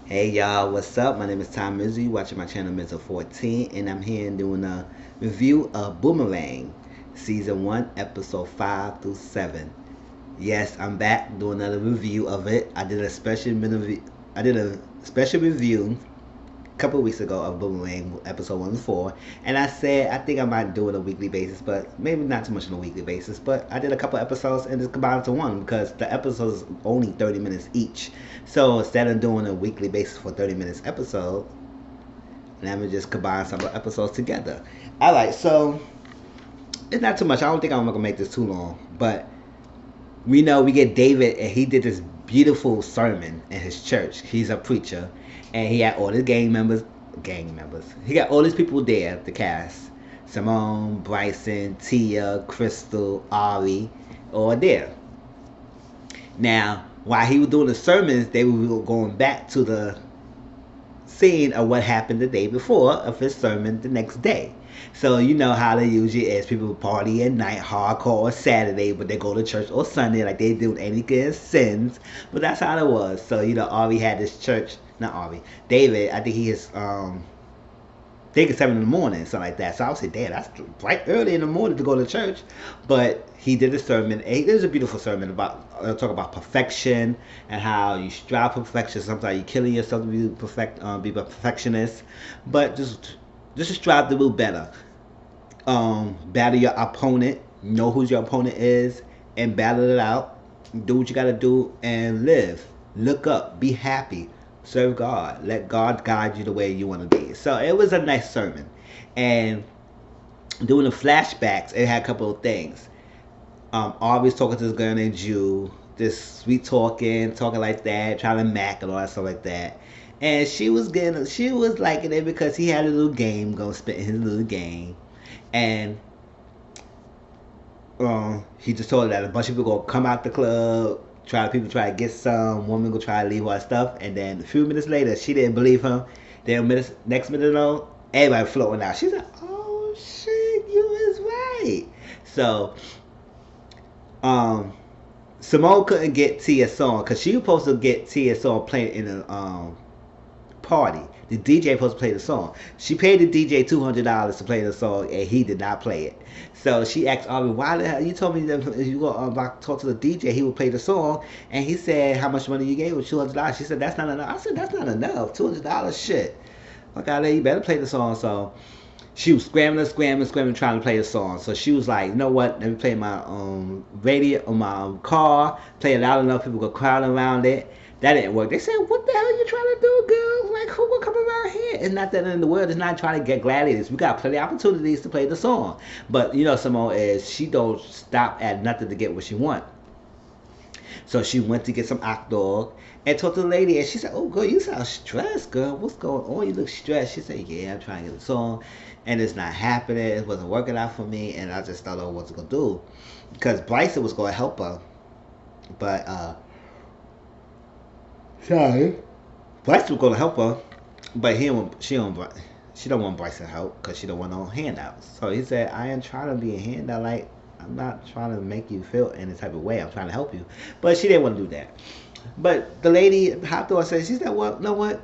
Hey y'all, what's up? My name is Tom Mizzy. You watching my channel Mizzo14, and I'm here doing a review of Boomerang, Season 1, Episode 5 through 7. Yes, I'm back doing another review of it. I did a special review couple of weeks ago of Boomerang episode 1 and 4, and I said I think I might do it on a weekly basis, but maybe not too much on a weekly basis. But I did a couple episodes and just combined to one because the episodes only 30 minutes each. So instead of doing a weekly basis for 30 minutes episode, let me just combine some episodes together. Alright, so it's not too much. I don't think I'm gonna make this too long, but we know we get David, and he did this beautiful sermon in his church. He's a preacher, and he had all the gang members. He got all these people there, the cast. Simone, Bryson, Tia, Crystal, Ari, all there. Now, while he was doing the sermons, they were going back to the scene of what happened the day before of his sermon the next day. So you know how they usually is. People party at night, hardcore on Saturday, but they go to church on Sunday like they do any good sins. But that's how it was. So you know, Ari had this church. Not Ari. David, I think he is think it's 7 in the morning, something like that. So I would say, damn, that's right early in the morning to go to church. But he did a sermon. It was a beautiful sermon about talk about perfection and how you strive for perfection. Sometimes you're killing yourself to be a perfectionist. But just strive to do better. Battle your opponent. Know who your opponent is and battle it out. Do what you gotta do and live. Look up. Be happy. Serve God. Let God guide you the way you want to be. So it was a nice sermon. And doing the flashbacks, it had a couple of things. Always talking to this girl named Jew, this sweet talking like that, trying to mac and all that stuff like that. And she was liking it because he had a little game going, spitting his little game. And he just told her that a bunch of people gonna come out the club, people try to get some, woman go try to leave all that stuff, and then a few minutes later she didn't believe him. Then next minute though, everybody floating out. She's like, oh shit, you is right. So Simone couldn't get Tia's song because she was supposed to get Tia's song playing in a party. The DJ supposed to play the song. She paid the DJ $200 to play the song, and he did not play it. So she asked Ari, "Why the hell you told me that if you go talk to the DJ, he would play the song?" And he said, "How much money you gave? Was $200." She said, "That's not enough." I said, "That's not enough. $200, shit. Okay, you better play the song." So she was scrambling, trying to play the song. So she was like, "You know what? Let me play my radio on my car. Play it loud enough, people go crowd around it." That didn't work. They said, "What the hell are you trying to do, girl? Like, who will come around here?" It's not that in the world. It's not trying to get gladiators. We got plenty of opportunities to play the song. But, you know, Simone is, she don't stop at nothing to get what she want. So she went to get some hot dog and talked to the lady. And she said, "Oh, girl, you sound stressed, girl. What's going on? You look stressed." She said, "Yeah, I'm trying to get the song. And it's not happening. It wasn't working out for me. And I just thought I wasn't going to do." Because Bryson was going to help her. But, sorry. Bryson was gonna help her, but she don't want Bryson help because she don't want no handouts. So he said, "I ain't trying to be a handout. Like, I'm not trying to make you feel any type of way. I'm trying to help you." But she didn't want to do that. But the lady hopped on and said, she said, "Well, you know what?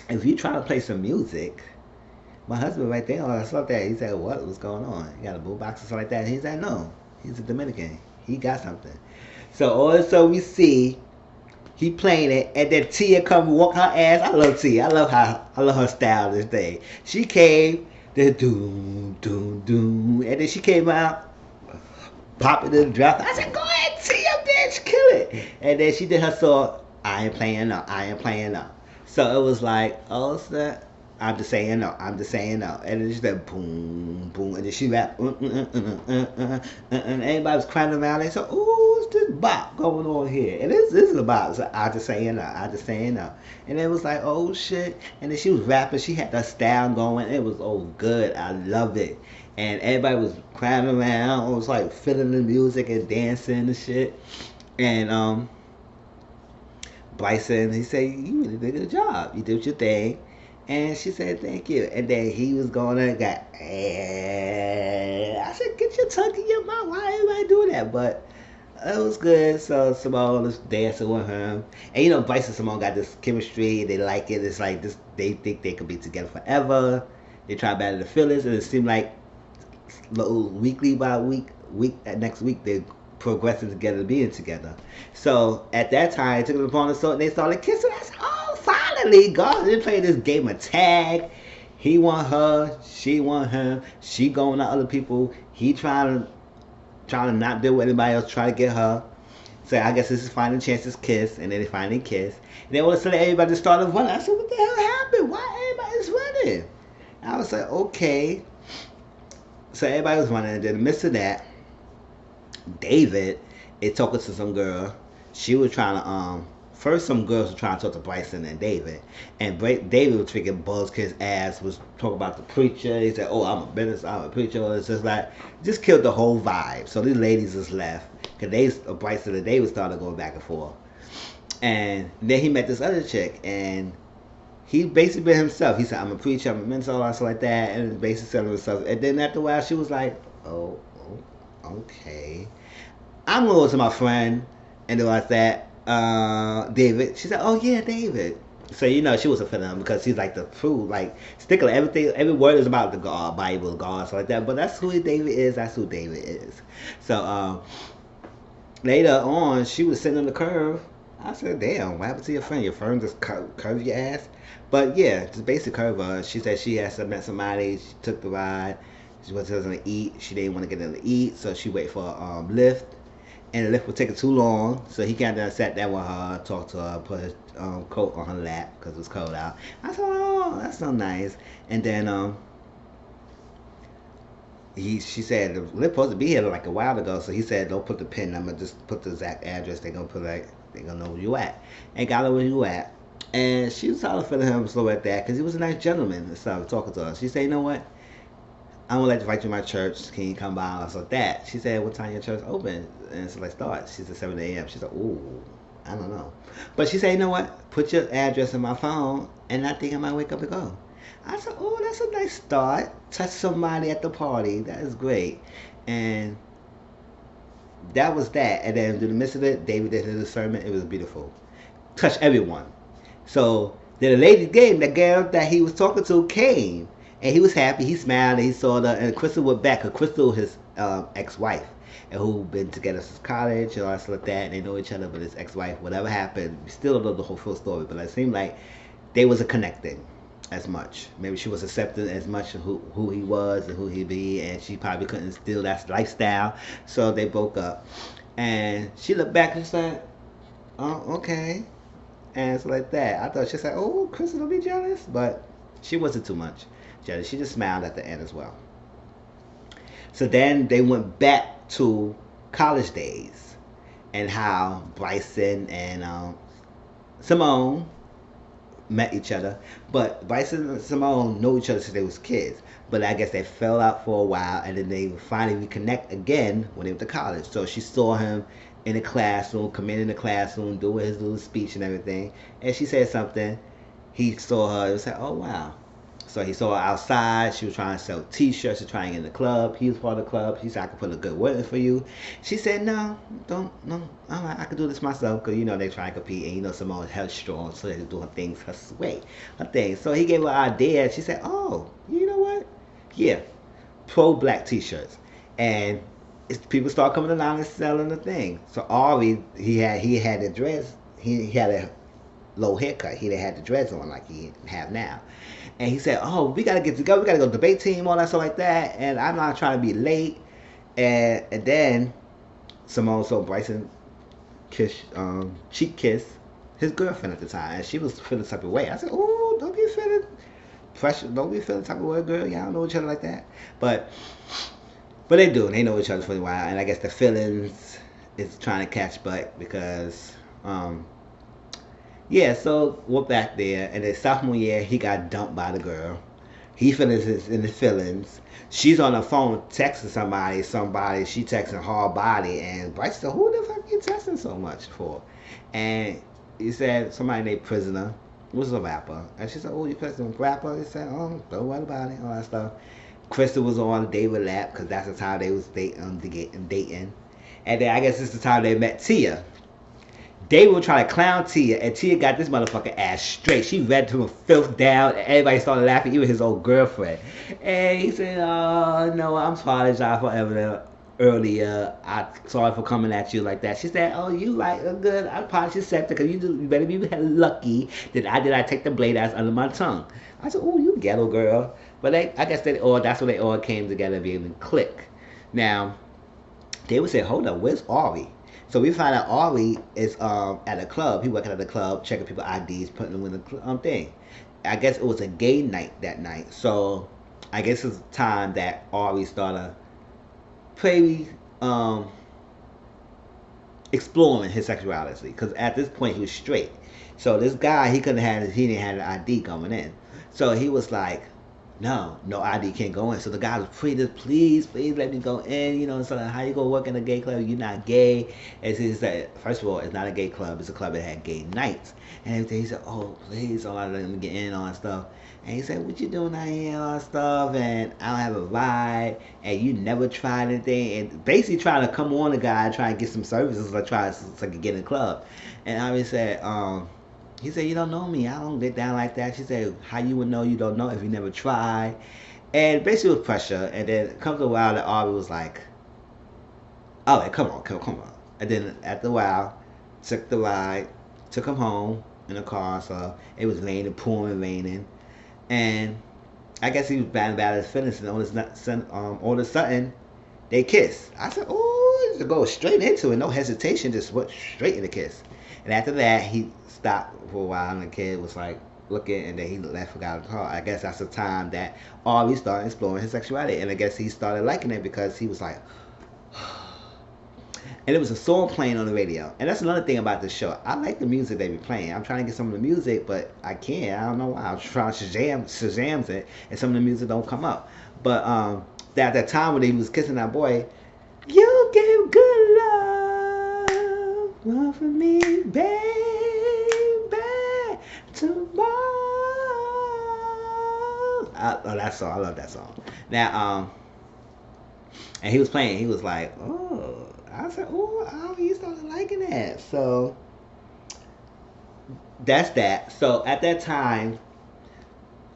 If you trying to play some music, my husband right there, I saw that." He said, What's going on? You got a boombox or something like that?" And he said, "No, he's a Dominican. He got something." So also we see he playing it, and then Tia come walk her ass. I love Tia. I love her style. This thing. She came, the doom doom doom, and then she came out, popping in the drop. I said, "Go ahead, Tia, bitch, kill it." And then she did her song. I ain't playing no. I ain't playing no. So it was like, oh snap. I'm just saying no. I'm just saying no. And then she said boom, boom, and then she rapped, and everybody was crying around. They said, "Ooh, what's this bop going on here?" And this is a bop. So I just saying no. I just saying no. And it was like, oh shit. And then she was rapping. She had that style going. It was good. I loved it. And everybody was crying around. It was like feeling the music and dancing and shit. And Bryson, he said, "You really did a good job. You did your thing." And she said, "Thank you." And then he was going and got, I said, "Get your tongue in your mouth. Why everybody doing that?" But it was good. So Simone was dancing with him, and you know, Bryce and Simone got this chemistry. They like it. It's like this. They think they could be together forever. They try to battle the feelings, and it seemed like little weekly by week next week they progressing together, being together. So at that time, they took it upon themselves and they started kissing. I said, "Oh, finally, God!" They played this game of tag. He want her, she want him. She going to other people. He trying to not deal with anybody else. Try to get her. So I guess this is finally chances kiss, and then they finally kiss. And then all of a sudden everybody just started running. I said, "What the hell happened? Why everybody's running?" I was like, "Okay." So everybody was running, and then in the midst of that, David is talking to some girl. She was trying to first some girls were trying to talk to Bryson and David. And David was freaking buzzed his ass, was talking about the preacher. He said, "Oh, I'm a preacher." It's just like just killed the whole vibe. So these ladies just left. Cause Bryson and David started going back and forth. And then he met this other chick, and he basically been himself. He said, "I'm a preacher, I'm a mentor," and stuff like that, and basically selling himself. And then after a while, she was like, "Oh, okay. I'm going to my friend," and then like that, David. She said, "Oh yeah, David." So you know she was a fan of him because he's like the true like stickler. Everything, every word is about the God, Bible, God, stuff like that. But that's who David is. That's who David is. So later on, she was sitting on the curve. I said, "Damn, what happened to your friend? Your friend just curve your ass?" But yeah, just basic curve. She said she had met somebody. She took the ride. She wasn't going to eat. She didn't want to get in to eat, so she waited for a lift. And the lift was taking too long, so he got down, sat down with her, talked to her, put his coat on her lap because it was cold out. I said, "Oh, that's so nice." And then she said the lift supposed to be here like a while ago, so he said, "Don't put the pin number, just put the exact address. They're gonna put like they gonna know where you at." And got her where you at. And she was all feeling him slow at that because he was a nice gentleman and stuff, talking to her. She said, "You know what? I would like to invite you to my church. Can you come by?" I was like that. She said, "What time your church open?" And so like start. She said 7 a.m. She said, "Ooh, I don't know." But she said, "You know what? Put your address in my phone and I think I might wake up and go." I said, "Oh, that's a nice start. Touch somebody at the party. That is great." And that was that. And then in the midst of it, David did his sermon. It was beautiful. Touched everyone. So then the lady came, the girl that he was talking to came. And he was happy. He smiled and he saw her. And Crystal went back. Cause Crystal, his ex-wife, and who been together since college and all that stuff like that. And they know each other, but his ex-wife, whatever happened, we still don't know the whole full story. But it seemed like they wasn't connecting as much. Maybe she was accepting as much of who he was and who he be, and she probably couldn't instill that lifestyle. So they broke up. And she looked back and said, "Oh, okay." And it's like that. I thought she said, "Oh, Crystal will be jealous," but she wasn't too much jealous. She just smiled at the end as well. So then they went back to college days and how Bryson and Simone met each other. But Bryson and Simone know each other since they was kids. But I guess they fell out for a while, and then they finally reconnect again when they went to college. So she saw him in the classroom, come in the classroom, doing his little speech and everything. And she said something. He saw her. It was like, "Oh wow." So he saw her outside. She was trying to sell T-shirts and trying to get in the club. He was part of the club. He said, "I could put a good word in for you." She said, "No, don't, no. All right, I could do this myself." Because, you know, they try to compete. And, you know, Simone is headstrong. So they're doing things her way. Her thing. So he gave her an idea. She said, "Oh, you know what? Yeah, pro-black T-shirts." And people start coming along and selling the thing. So Ari, he had the dress. He had a low haircut. He didn't have the dreads on like he have now. And he said, "Oh, we gotta get together. We gotta go debate team, all that stuff like that. And I'm not trying to be late." And then Simone saw Bryson cheek kiss his girlfriend at the time, and she was feeling the type of way. I said, "Oh, don't be feeling pressure. Don't be feeling the type of way, girl. Y'all don't know each other like that." But they do. They know each other for a while, and I guess the feelings is trying to catch butt because yeah, so we're back there, and then sophomore year, he got dumped by the girl. He feelings in his feelings. She's on the phone texting somebody. She texting hard body, and Bryce said, "Who the fuck you texting so much for?" And he said somebody named Prisoner was a rapper, and she said, "Oh, you texting a rapper?" He said, "Oh, don't worry about it," all that stuff. Crystal was on David lap because that's the time they was dating. And then I guess this is the time they met Tia. They were trying to clown Tia, and Tia got this motherfucker ass straight. She read to him filth down, and everybody started laughing, even his old girlfriend. And he said, "Oh no, I'm sorry, for earlier. I sorry for coming at you like that." She said, "Oh, you like a good? I probably should accept it because you better be lucky that I take the blade that's under my tongue." I said, "Oh, you ghetto girl." But I guess that's when they all came together, being a clique. Now they would say, "Hold up, where's Ari?" So we find out Ari is at a club. He working at the club, checking people IDs, putting them in the thing. I guess it was a gay night that night. So I guess it's time that Ari started pretty exploring his sexuality, because at this point he was straight. So this guy, he didn't have an ID going in. So he was like, no ID can't go in. So the guy was, please let me go in. So how you gonna work in a gay club? You're not gay. And so he said, first of all, it's not a gay club. It's a club that had gay nights and everything. He said, oh please, don't let me get in on stuff. And he said, what you doing out here on stuff? And I don't have a ride. And you never tried anything. And basically trying to come on the guy, trying to get some services, like try to get in the club. And I said, he said, you don't know me. I don't get down like that. She said, how you would know you don't know if you never tried? And basically it was pressure. And then it comes a while that Ari was like, oh, come on. And then after a while, took the ride, took him home in the car. So it was raining, raining. And I guess he was bad about his feelings. And all of a sudden, they kissed. I said, oh, to go straight into it. No hesitation, just went straight in the kiss. And after that, he stopped for a while, and the kid was like looking, and then he left, forgot the car. I guess that's the time that Ari started exploring his sexuality, and I guess he started liking it because he was like, and it was a song playing on the radio. And that's another thing about this show. I like the music they be playing. I'm trying to get some of the music, but I can't. I don't know why. I'm trying to Shazam it, and some of the music don't come up. But at that time when he was kissing that boy, you give good love, love for me, baby. Tomorrow. That song. I love that song. Now, and he was playing. He was like, oh. I said, oh, he started liking that. So that's that. So at that time,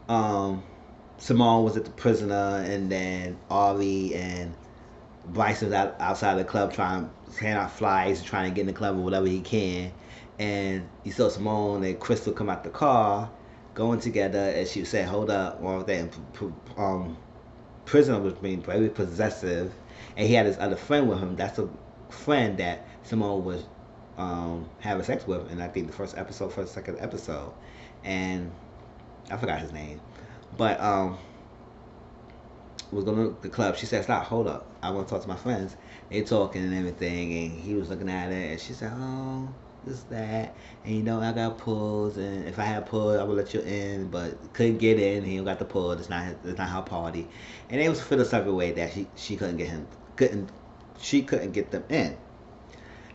Simone was at the prisoner, and then Ari and Bryson was outside the club trying to hand out flyers, trying to get in the club or whatever he can. And you saw Simone and Crystal come out the car, going together, and she said, hold up, all that. Prisoner was being very possessive, and he had his other friend with him. That's a friend that Simone was having sex with, and I think the second episode, and I forgot his name, but was going to the club. She said, stop, hold up, I want to talk to my friends. They talking and everything, and he was looking at it, and she said, oh, this, that, and I got pulls, and if I had pulled, I would let you in, but couldn't get in. He got the pull. It's not her party, and it was for the separate way that she couldn't get them in.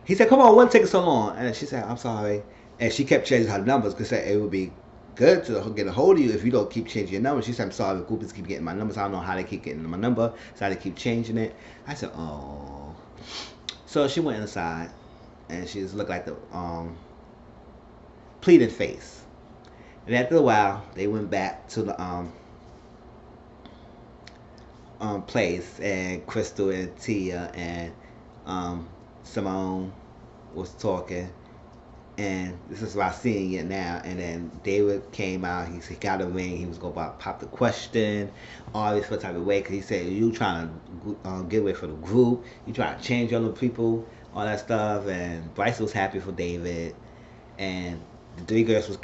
He said, come on, what take so long? And she said, I'm sorry, and she kept changing her numbers because it would be good to get a hold of you if you don't keep changing your numbers. She said, I'm sorry, the groupies keep getting my numbers. I don't know how they keep getting my number, so I had to keep changing it. I said, oh. So she went inside, and she just looked like the pleading face. And after a while, they went back to the place, and Crystal and Tia and Simone was talking, and this is why I'm seeing it now. And then David came out. He got a ring. He was going to pop the question, all this type of way, because he said, you trying to get away from the group, you trying to change other people, all that stuff. And Bryce was happy for David, and the three girls was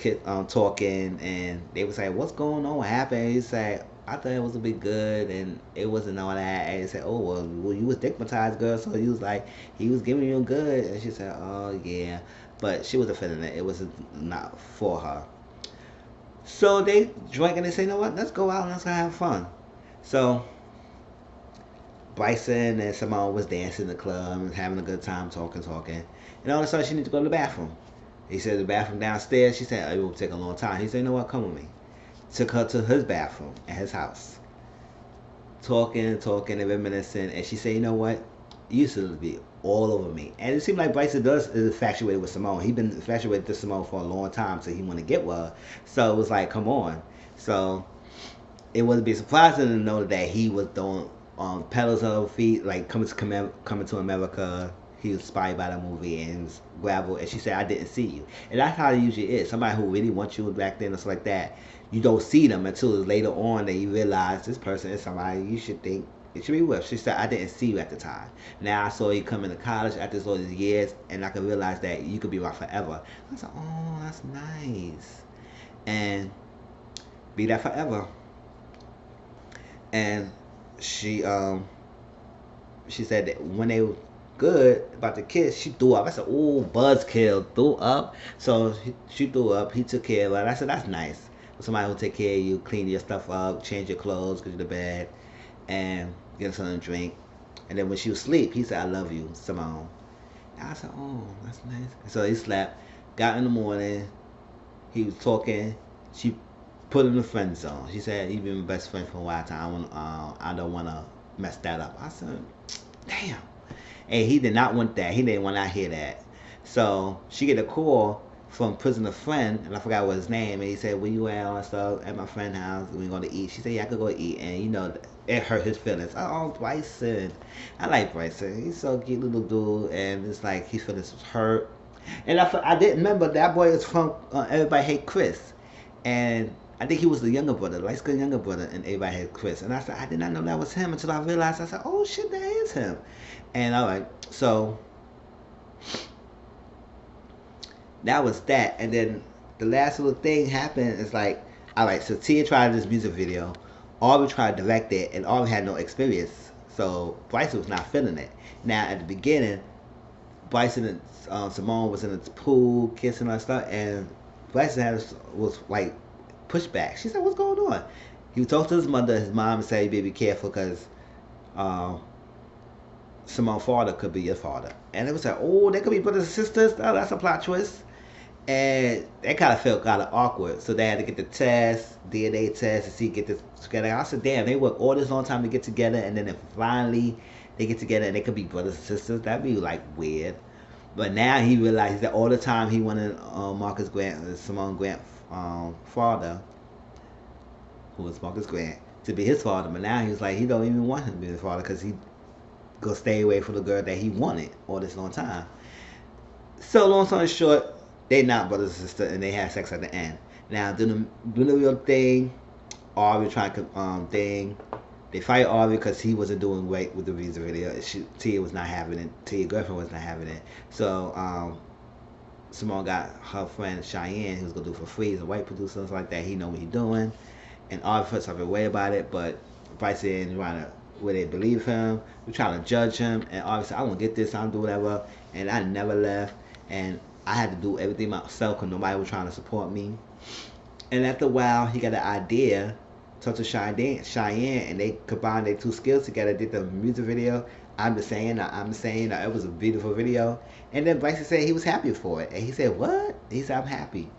talking, and they was like, what's going on, what happened? He said, I thought it was a bit good, and it wasn't all that. And he said, oh, well, you was stigmatized, girl, so he was like, he was giving you good. And she said, oh, yeah. But she wasn't feeling it. It was not for her. So they drank, and they said, you know what, let's go out and let's have fun. So Bryson and Simone was dancing in the club and having a good time, talking. And all of a sudden, she needed to go to the bathroom. He said, the bathroom downstairs. She said, it will take a long time. He said, you know what, come with me. Took her to his bathroom at his house. Talking and reminiscing. And she said, you know what, used to be all over me. And it seemed like Bryson does is infatuated with Simone. He's been infatuated with Simone for a long time, so he want to get with her. So it was like, come on. So it wouldn't be surprising to know that he was doing pedals on her feet, like coming to America. He was inspired by the movie and gravel. And she said, "I didn't see you," and that's how it usually is. Somebody who really wants you back then, it's like that. You don't see them until later on that you realize this person is somebody you should think it should be with. She said, "I didn't see you at the time. Now I saw you come into college after all these years, and I could realize that you could be my forever." I was like, "Oh, that's nice," and be that forever. And she she said that when they were good about the kids, she threw up. I said, "Oh, buzzkill, threw up." So she threw up. He took care of her. And I said, "That's nice. Somebody will take care of you, clean your stuff up, change your clothes, get you to bed, and get her something to drink." And then when she was asleep, he said, "I love you, Simone." And I said, "Oh, that's nice." So he slept. Got in the morning. He was talking. She put him in the friend zone. She said, "You've been my best friend for a while time. I don't want to mess that up." I said, "Damn." And he did not want that. He didn't want to hear that. So she get a call from prisoner friend, and I forgot what his name. And he said, "Where you at?" And stuff at my friend's house. We going to eat. She said, "Yeah, I could go eat." And you know, it hurt his feelings. Oh, Bryson. I like Bryson. He's so cute little dude, and it's like his feelings was hurt. And I didn't remember that boy is from Everybody Hate Chris, and I think he was the younger brother, light skinned younger brother, and Everybody Hate Chris. And I said, I did not know that was him until I realized. I said, "Oh shit, that is him." And all right, so that was that. And then the last little thing happened is like, all right, so Tia tried this music video, Aubrey tried to direct it, and Aubrey had no experience, so Bryson was not feeling it. Now at the beginning, Bryson and Simone was in the pool kissing her and stuff, and Bryson was like pushback. She said, "What's going on?" He talked to his mother. His mom said, "Baby, careful, because Simone's father could be your father." And it was like, "Oh, they could be brothers and sisters." Oh, that's a plot twist. And that kind of felt kind of awkward. So they had to get the test, DNA test, to see get this together. I said, "Damn, they work all this long time to get together, and then if finally they get together and they could be brothers and sisters. That'd be like weird." But now he realized that all the time he wanted Marcus Grant, Simone Grant father, who was Marcus Grant, to be his father. But now he's like, he don't even want him to be his father because he go stay away from the girl that he wanted all this long time. So long story short, they not brothers and sisters, and they had sex at the end. Now doing the real thing, Aubrey trying to thing. They fight Aubrey because he wasn't doing great with the music video. Tia was not having it. Tia's girlfriend was not having it. So Simone got her friend Cheyenne, who's gonna do it for free. He's a white producer, something like that. He know what he's doing. And Aubrey felt some way about it, but Bryson trying to where they believe him. We're trying to judge him, and Aubrey said, "I won't get this. I'm do whatever." And I never left, and I had to do everything myself because nobody was trying to support me. And after a while, he got an idea. Talked to Cheyenne, and they combined their two skills together. Did the music video. I'm the saying. It was a beautiful video. And then Bryson said he was happy for it, and he said, "What?" He said, "I'm happy."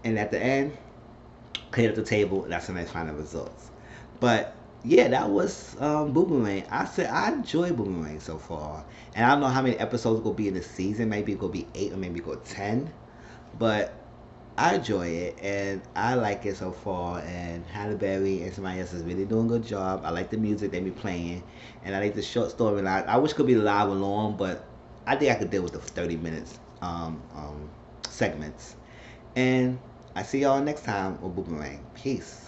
And at the end, cleared up the table. And that's the next final results. But yeah, that was Boomerang. I said I enjoy Boomerang so far, and I don't know how many episodes will be in the season. Maybe it will be 8 or maybe go 10, but I enjoy it and I like it so far. And Halle Berry and somebody else is really doing a good job. I like the music they be playing, and I like the short storyline. I wish it could be live and long, but I think I could deal with the 30 minutes segments. And I see y'all next time on Boomerang. Peace.